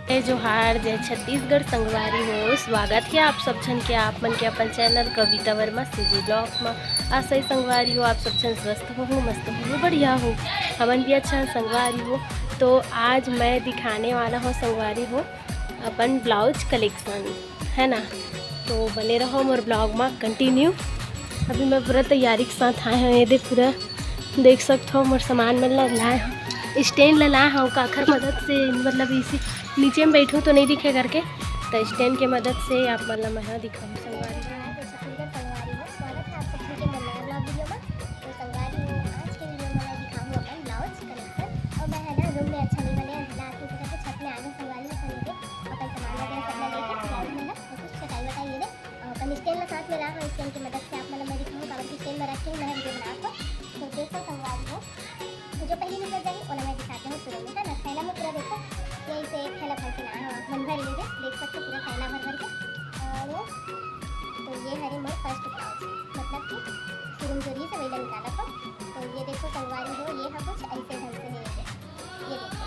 जय जोहार, जय छत्तीसगढ़ संगवारी हो। स्वागत है आप सब जन के आप मन के अपन चैनल कविता वर्मा सीजी ब्लॉग में। आशा ही संगवारी हो आप सब जन स्वस्थ हो, मस्त हो, बढ़िया हो, हमन भी अच्छा संगवारी हो। तो आज मैं दिखाने वाला हूँ संगवारी हो अपन ब्लाउज कलेक्शन, है ना। तो बने रहो मोर ब्लॉग में कंटिन्यू। अभी मैं पूरा तैयारी के साथ आए हैं, ये पूरा देख सकते हो मोर सामान में लाए हूँ। स्टैंड लाए हूँ काखर मदद से, मतलब इसी नीचे में बैठूँ तो नहीं दिखे करके, तो स्टैंड के मदद से आप मतलब मैं दिखाऊँ संगवारी। स्टैंड साथ में रहा स्टैंड की मदद से आप मतलब मैं दिखाऊँ कारण की स्टैंड में रख के मैं वीडियो बना तो देखो संगवारी हो। तो जो पहली नजर जाएगी और मैं दिखाते हैं शुरू में है ना। थैला में पूरा देखो यही से एक थैला भर के लाया हूँ, आप मन भर लीजिए, देख सकते पूरा थैला भर भर के। और तो ये हरी मोर फर्स्ट ब्लाउज, मतलब कि शुरू जरिए से वही निकाला था। तो ये देखो संगवारी हो, ये है कुछ ऐसे ढंग से है, ये देखो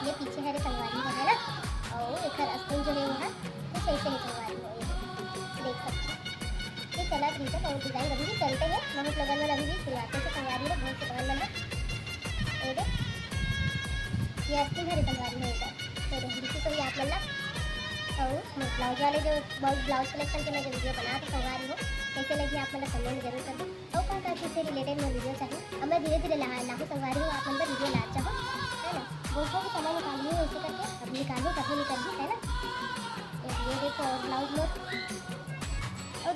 ये पीछे हरे संगवारी हो है ना। और एक अस्तिन जो है वहाँ कुछ ऐसे ही संगवारी हो, ये देख सकते ये चला रीजन और डिज़ाइन अभी भी चलते हैं, बहुत लगन में अभी भी सिलवाते हैं संगवारी है, बहुत से पकड़ लेना। ये अस्तिन हरे संगवारी है इधर, तो देखिए तो ये आप लेना। और ब्लाउज वाले जो ब्लाउज कलेक्शन के मैं जो वीडियो बना तो संगवारी हो कैसे लगी आप मतलब कमेंट में जरूर कर दो। और कौन सा चीज़ से रिलेटेड मैं वीडियो चाहिए, अब मैं धीरे धीरे लाहू संगवारी हो, आप मतलब वीडियो ला चाहो है ना। बहुत भी समय निकालिए ऐसे करके, अब निकालो कभी निकल है ना। ये देखो और ब्लाउज मोर और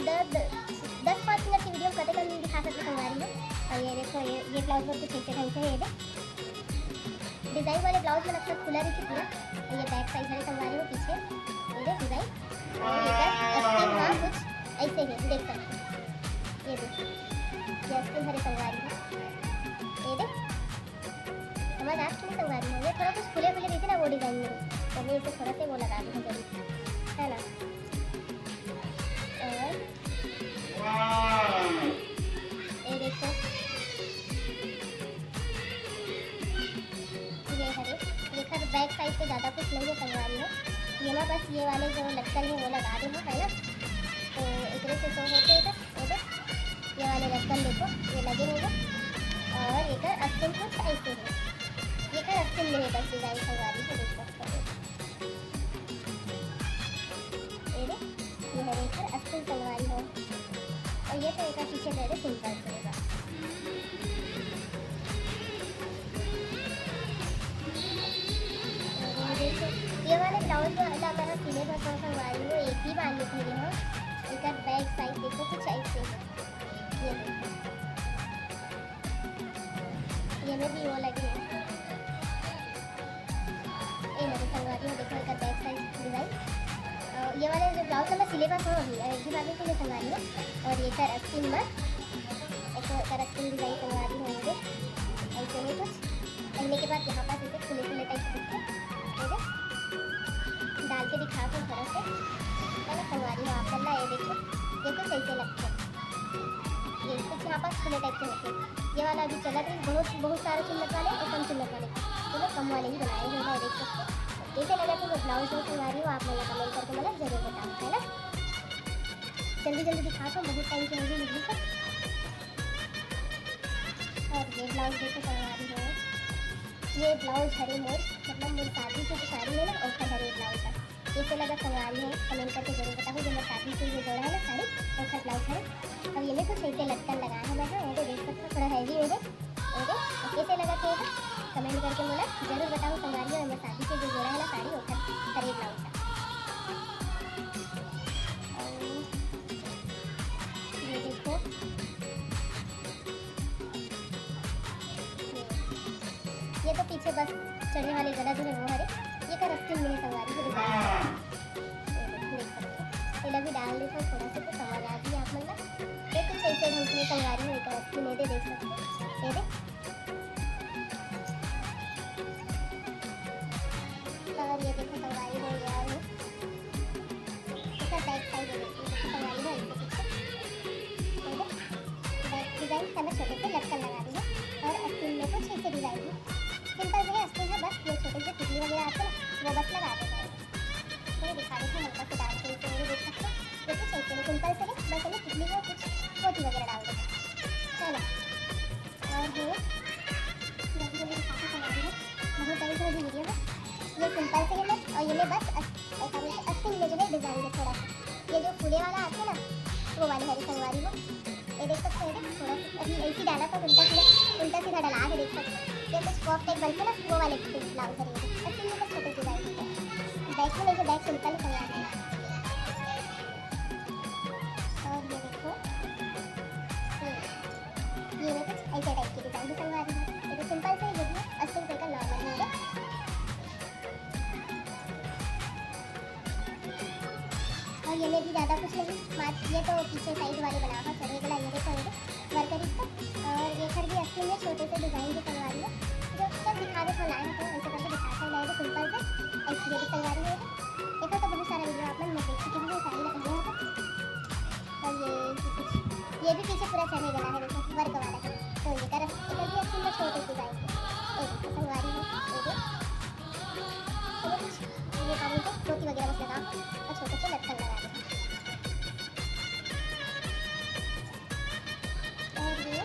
10-5 मिनट की वीडियो कभी कभी दिखा सकते संगवारी हो। और ये देखो ये ब्लाउज मोर कुछ ऐसे ढंग से है, डिज़ाइन वाले ब्लाउज में अक्सर खुला रही थी पूरा। और ये बैक साइड है संगवारी हो, पीछे ये डिज़ाइन और ये कुछ ऐसे है, देख सकते हैं। ये देखो ये अस्तिन हरे संगवारी है, ये देख समझ आज की संगवारी है। ये थोड़ा कुछ खुले खुले दिखे ना वो डिज़ाइन में, तो मैं इसे थोड़ा से वो लगा दूँ जरूर है ना। ये देखो ये हरे देखा बैक साइड पे ज़्यादा कुछ नहीं है संगवारी हो, ये ना बस ये वाले जो लटकन है वो लगा दूँ है ना। तो एक से तो होते इधर ये वाले लटकन देखो ये लगे होंगे। और एक अस्तिन कुछ ऐसे है, ये कर अस्तिन में है बस डिज़ाइन संगवारी को देख सकते हो। ये है देखकर अस्तिन संगवारी हो, और ये तो एक पीछे दे दे सिंपल से होगा। ये वाले ब्लाउज जो है हमारा सिले बस संगवारी हो एक ही बांध लिखी है, एक बैक साइड देखो कुछ ऐसे है, ये में भी वो लगी है, ये मेरे संगवारी हो देखो एक बैक साइड डिज़ाइन। ये वाले जो ब्लाउज मैं सिलेबस हो अभी एक ही बार में मुझे संगवारी हो। और ये कर अस्तिन में एक कर अस्तिन डिज़ाइन संगवारी होंगे ऐसे में कुछ पहले के बाद यहाँ पास इसे खुले खुले टाइप दिखते डाल के दिखा दो थोड़ा से है ना संगवारी हो आप करना। ये देखो ये कुछ ऐसे लगते हैं, ये कुछ यहाँ पास खुले टाइप के होते हैं। ये वाला अभी चला रही बहुत सारे चुन्नत वाले और कम चुन्नत वाले, तो मैं कम वाले ही बनाए हुए हैं, देख सकते हो। कैसे लगा तो ब्लाउज जो संगवारी हो आप लोग कमेंट करके मतलब जरूर बताओ है ना। जल्दी जल्दी दिखा दो, बहुत टाइम से मुझे लिखी था। और ये ब्लाउज देखो संगवारी हो, ये ब्लाउज हरे मोर मतलब मोर शादी से जो साड़ी है ना और हरे ब्लाउज है। कैसे लगा संगवारी हो कमेंट करके जरूर बताओ। जो मैं शादी से ये जोड़ा है ना साड़ी और ब्लाउज है, और ये में कुछ ऐसे लटकन लगाया है मैं, ये देख सकते हो थोड़ा हैवी है। कैसे लगा तो कमेंट करके बोला जरूर बताओ संगवारी हो। मैं शादी से जो जोड़ा है ना साड़ी और हरे ब्लाउज है। ये देखो ये तो पीछे बस चढ़ने वाले गला जो है वो हरे, ये का रस्ते में संगवारी को डिज़ाइन देख सकते हो। भी डाल देता हूँ थोड़ा सा तो समझ आ गई आप मतलब ये कुछ ऐसे ढंग से संगवारी हो, एक रस्ते में देख सकते हो। ये और ये देखो संगवारी हो गया है इसका बैक साइड देखो संगवारी हो बैक डिज़ाइन का मैं छोटे से लटकन लगा दी है। और अस्तिन में कुछ ऐसे डिज़ाइन है, सिंपल से अस्तिन है बस, ये छोटे से टिकली वगैरह आते हैं वो बस लगा देना है। तो दिखा देते हैं हल्का से डाल के इसे ये देख सकते हैं। ये कुछ ऐसे नहीं सिंपल से है, बस इन्हें तितली को कुछ मोती वगैरह डाल देते है ना। और ये जल्दी जल्दी दिखाते तैयारी है, बहुत टाइम से वीडियो है। ये सिंपल से है और ये मैं बस ऐसा बोलते अस्तिन में जो है डिज़ाइन है थोड़ा सा, ये जो फूले वाला आते हैं ना वो वाले हरी संगवारी हो। ये देख सकते हैं थोड़ा सा अभी ऐसी डाला था, उल्टा सीधा डाला के देख सकते हैं। ये कुछ पॉप टाइप बनते ना वो वाले ब्लाउज है ये अस्तिन में, बस छोटे डिज़ाइन होते हैं। बैक में लेके बैक सिंपल संगवार है। और ये देखो ये कुछ ऐसे टाइप की डिज़ाइन भी संगवार है। ये तो सिंपल से ये भी अस्तिन का नॉर्मल है। और ये में भी ज़्यादा कुछ नहीं, मात्र ये तो पीछे साइड वाले बना हुआ चढ़ेगा। ये देखो ये वर्कर इसका, और ये खर भी असली में छोटे से डिज़ाइन की सलवारी है जो सब दिखा दे तो लाए हैं, तो ऐसे करके दिखाता है तो सिंपल से ऐसी ये भी सलवारी है। देखो तो बहुत सारा वीडियो आप लोग देख चुके हैं, साड़ी लगा हुआ है। और ये भी पीछे पूरा चढ़े गला है, देखो वर्क वाला है। तो ये कर भी असली में छोटे डिज़ाइन एक सलवारी है। ये काबुल को टोपी वगैरह बस लगा और छोटे से लटकन लगा दें। और ये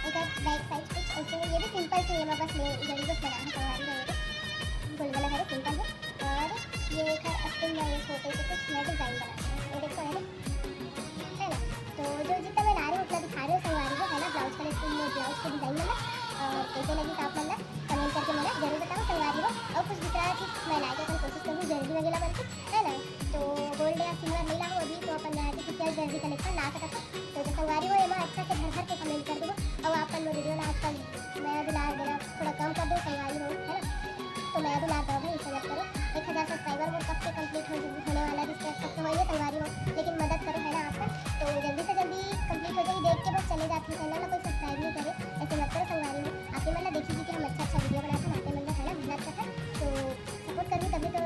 एक बैक साइड कुछ ऐसे है, ये भी सिंपल से, ये मैं बस जल्दी बस बना है सलवारी रहेगा गोल वाला है सिंपल है। और ये एक अस्तिन में ये छोटे से कुछ नया डिज़ाइन बना है, ये देखो है ना। तो जो जितना मैं ला रही हूँ उतना दिखा रही हूँ सलवारी को है ना। ब्लाउज का ब्लाउज का डिज़ाइन में और कैसे लगी तो आप मतलब कमेंट करके मैं जरूर बताओ सलवारी हो। और कुछ दूसरा चीज़ मैं ला के अपन कोशिश करूँ जल्दी वगैरह बनती है ना। तो गोल्ड या सिल्वर नहीं लाऊँ अभी, तो अपन आर्टिफिशियल जल्दी कलेक्शन ला सकता। तो जो सलवारी हो मैं अच्छा से भर के कमेंट कर दूँ। और आप वीडियो ना आजकल मैं भी ला देना थोड़ा कम कर दूँ सलवारी हो है ना। तो मैं भी ला दूँ भाई इसे करो 1000 सब्सक्राइबर वो कब से कंप्लीट होने वाला, जिसके कब से वही सलवारी हो, लेकिन मदद करो है ना आपका। तो जल्दी से जल्दी कंप्लीट हो जाएगी, देख के बस चले जाती है ना, कोई सब्सक्राइब नहीं करे ऐसे मत करो सलवारी हो। आपके मतलब देखिए कि हम अच्छा वीडियो बनाते हैं, आपके मतलब है ना मेहनत करता है तो सपोर्ट करूँ तभी तो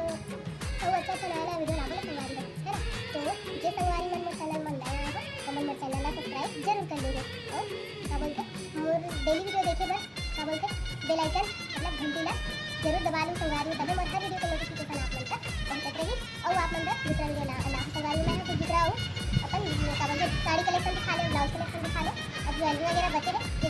अच्छा नया वीडियो ला सलवारी है ना। तो ये सलवारी मन में चैनल मन नया हो तो मन में चैनल सब्सक्राइब जरूर कर लीजिए। और क्या बोलते मोर डेली वीडियो देखे बस क्या बोलते बेल आइकन मतलब घंटी ला जरूर दबा लूँ सलवारी, तभी मैं हर वीडियो को नोटिफिकेशन आप मिलता पहुँचत रही। और आप मतलब दूसरा वीडियो ला सलवारी में कुछ दिख रहा हो अपन क्या बोलते साड़ी कलेक्शन दिखा ले, ब्लाउज कलेक्शन दिखा ले, अब ज्वेलरी वगैरह बचे रहे